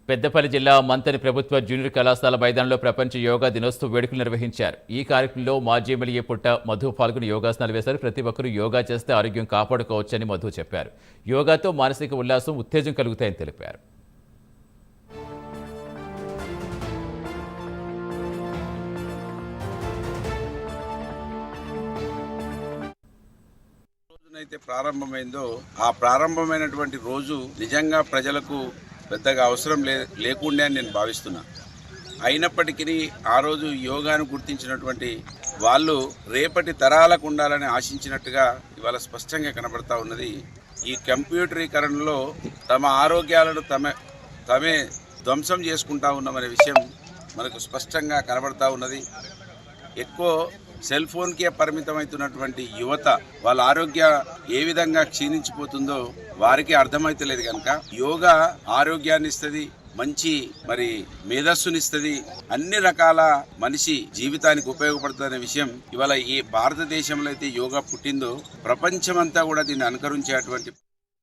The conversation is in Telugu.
పెద్దపల్లి జిల్లా మంతని ప్రభుత్వ జూనియర్ కళాశాల మైదానంలో ప్రపంచ యోగా దినోత్సవ వేడుకలు నిర్వహించారు. ఈ కార్యక్రమంలో మాజీ ఎమ్మెల్యే పుట్ట మధు పాల్గొని యోగాసనాలు వేశారు. ప్రతి ఒక్కరూ యోగా చేస్తే ఆరోగ్యం కాపాడుకోవచ్చని మధు చెప్పారు. యోగాతో మానసిక ఉల్లాసం, ఉత్తేజం కలుగుతాయని తెలిపారు. అయితే ప్రారంభమైందో ఆ ప్రారంభమైనటువంటి రోజు నిజంగా ప్రజలకు పెద్దగా అవసరం లేకుండే అని నేను భావిస్తున్నా. అయినప్పటికీ ఆ రోజు యోగాను గుర్తించినటువంటి వాళ్ళు రేపటి తరాలకు ఉండాలని ఆశించినట్టుగా ఇవాళ స్పష్టంగా కనబడతా ఉన్నది. ఈ కంప్యూటరీకరణలో తమ ఆరోగ్యాలను తమే ధ్వంసం చేసుకుంటా ఉన్నామనే విషయం మనకు స్పష్టంగా కనబడతా ఉన్నది. ఎక్కువ సెల్ ఫోన్కే పరిమితమవుతున్నటువంటి యువత వాళ్ళ ఆరోగ్య ఏ విధంగా క్షీణించిపోతుందో వారికి అర్థమైతలేదు కనుక యోగా ఆరోగ్యాన్ని ఇస్తుంది, మంచి మేధస్సునిస్తుంది, అన్ని రకాల మనిషి జీవితానికి ఉపయోగపడుతుందనే విషయం ఇవాళ ఈ భారతదేశంలో అయితే యోగా పుట్టిందో ప్రపంచమంతా కూడా దీన్ని అనుకరించేటువంటి